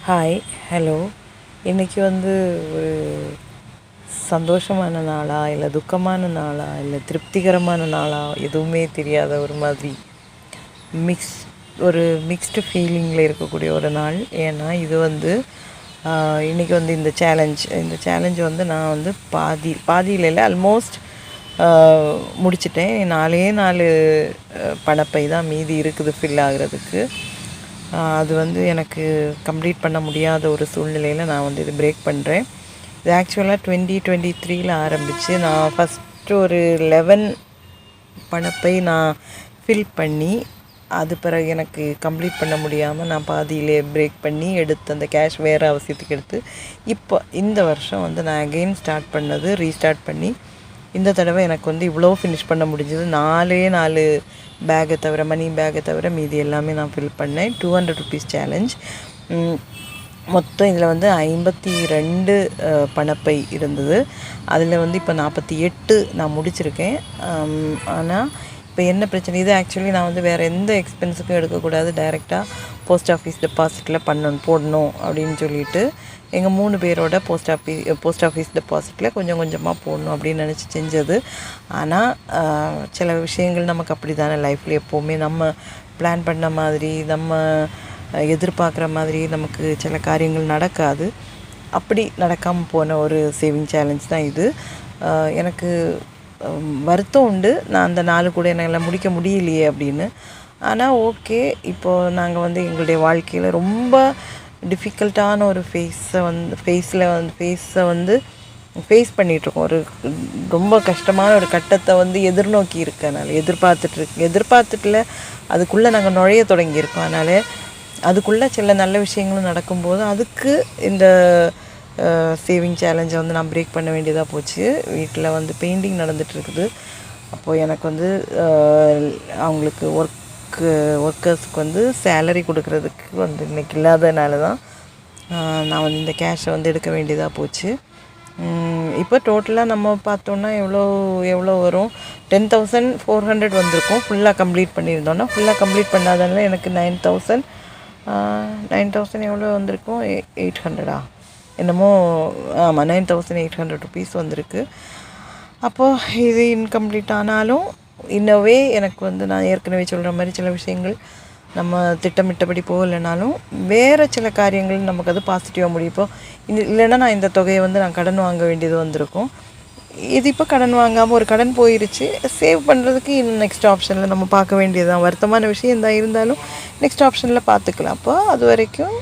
Hi, hello. இன்றைக்கி ஒரு சந்தோஷமான நாளா, இல்லை துக்கமான நாளா, இல்லை திருப்திகரமான நாளா, எதுவுமே தெரியாத ஒரு மாதிரி மிக்ஸ் ஒரு மிக்ஸ்டு ஃபீலிங்கில் இருக்கக்கூடிய ஒரு நாள். ஏன்னா இது இன்றைக்கி இந்த சேலஞ்ச் நான் பாதியில் இல்லை, ஆல்மோஸ்ட் முடிச்சிட்டேன். 4 பணப்பை தான் மீதி இருக்குது ஃபில் ஆகிறதுக்கு. அது எனக்கு கம்ப்ளீட் பண்ண முடியாத ஒரு சூழ்நிலையில் நான் இது பிரேக் பண்ணுறேன். இது ஆக்சுவலாக 2023 ஆரம்பித்து நான் ஃபஸ்ட்டு ஒரு 11 பணப்பை நான் ஃபில் பண்ணி, அது பிறகு எனக்கு கம்ப்ளீட் பண்ண முடியாமல் நான் பாதியிலே பிரேக் பண்ணி எடுத்து அந்த கேஷ் வேறு அவசியத்துக்கு எடுத்து இப்போ இந்த வருஷம் நான் அகெயின் ரீஸ்டார்ட் பண்ணி இந்த தடவை எனக்கு இவ்வளோ ஃபினிஷ் பண்ண முடிஞ்சது. 4 பேக்கை தவிர, மணி பேக்கை தவிர மீதி எல்லாமே நான் ஃபில் பண்ணேன். 200 ருபீஸ் சேலஞ்ச். மொத்தம் இதில் 52 பணப்பை இருந்தது. அதில் இப்போ 48 நான் முடிச்சிருக்கேன். ஆனால் இப்போ என்ன பிரச்சனை, இது ஆக்சுவலி நான் வேறு எந்த எக்ஸ்பென்ஸுக்கும் எடுக்கக்கூடாது, டைரெக்டாக போஸ்ட் ஆஃபீஸ் டெபாசிட்டில் போடணும் அப்படின்னு சொல்லிட்டு எங்கள் 3 பேரோட போஸ்ட் ஆஃபீஸ் டெபாசிட்டில் கொஞ்சம் கொஞ்சமாக போடணும் அப்படின்னு நினச்சி செஞ்சது. ஆனால் சில விஷயங்கள் நமக்கு அப்படி தானே லைஃப்பில், எப்போவுமே நம்ம பிளான் பண்ண மாதிரி, நம்ம எதிர்பார்க்குற மாதிரி நமக்கு சில காரியங்கள் நடக்காது. அப்படி நடக்காமல் போன ஒரு சேவிங் சேலஞ்ச் தான் இது. எனக்கு வருத்தம் உண்டு, நான் அந்த 4 கூட என்னால் முடிக்க முடியலையே அப்படின்னு. ஆனால் ஓகே, இப்போது நாங்கள் எங்களுடைய வாழ்க்கையில் ரொம்ப டிஃபிகல்ட்டான ஒரு ஃபேஸ் பண்ணிகிட்ருக்கோம். ரொம்ப கஷ்டமான ஒரு கட்டத்தை எதிர்நோக்கி இருக்கனால எதிர்பார்த்துட்டுல அதுக்குள்ளே நாங்கள் நுழைய தொடங்கியிருக்கோம். அதனால் அதுக்குள்ளே சில நல்ல விஷயங்களும் நடக்கும்போது அதுக்கு இந்த சேவிங் சேலஞ்சை நான் பிரேக் பண்ண வேண்டியதாக போச்சு. வீட்டில் பெயிண்டிங் நடந்துகிட்ருக்குது. அப்போது எனக்கு அவங்களுக்கு ஒர்க்கர்ஸ்க்கு சேலரி கொடுக்குறதுக்கு இன்றைக்கி இல்லாதனால தான் நான் இந்த கேஷை எடுக்க வேண்டியதாக போச்சு. இப்போ டோட்டலாக நம்ம பார்த்தோன்னா எவ்வளோ வரும், 10,400 வந்திருக்கும். ஃபுல்லாக கம்ப்ளீட் பண்ணியிருந்தோன்னா, ஃபுல்லாக கம்ப்ளீட் பண்ணாதனால எனக்கு 9,000 எவ்வளோ வந்திருக்கும், 800 என்னமோ, ஆமாம் 9,800 ருபீஸ் வந்திருக்கு. அப்போது இது இன்கம்ப்ளீட் ஆனாலும் இன்னவே எனக்கு நான் ஏற்கனவே சொல்கிற மாதிரி சில விஷயங்கள் நம்ம திட்டமிட்டபடி போகலைனாலும் வேறு சில காரியங்கள் நமக்கு அது பாசிட்டிவாக முடியும். இப்போ இல்லைன்னா நான் இந்த தொகையை நான் கடன் வாங்க வேண்டியது வந்திருக்கும். இது இப்போ கடன் வாங்காமல் ஒரு கடன் போயிருச்சு. சேவ் பண்ணுறதுக்கு இன்னும் நெக்ஸ்ட் ஆப்ஷனில் நம்ம பார்க்க வேண்டியது தான். வருத்தமான விஷயம் தான் இருந்தாலும் நெக்ஸ்ட் ஆப்ஷனில் பார்த்துக்கலாம். அப்போ அது வரைக்கும்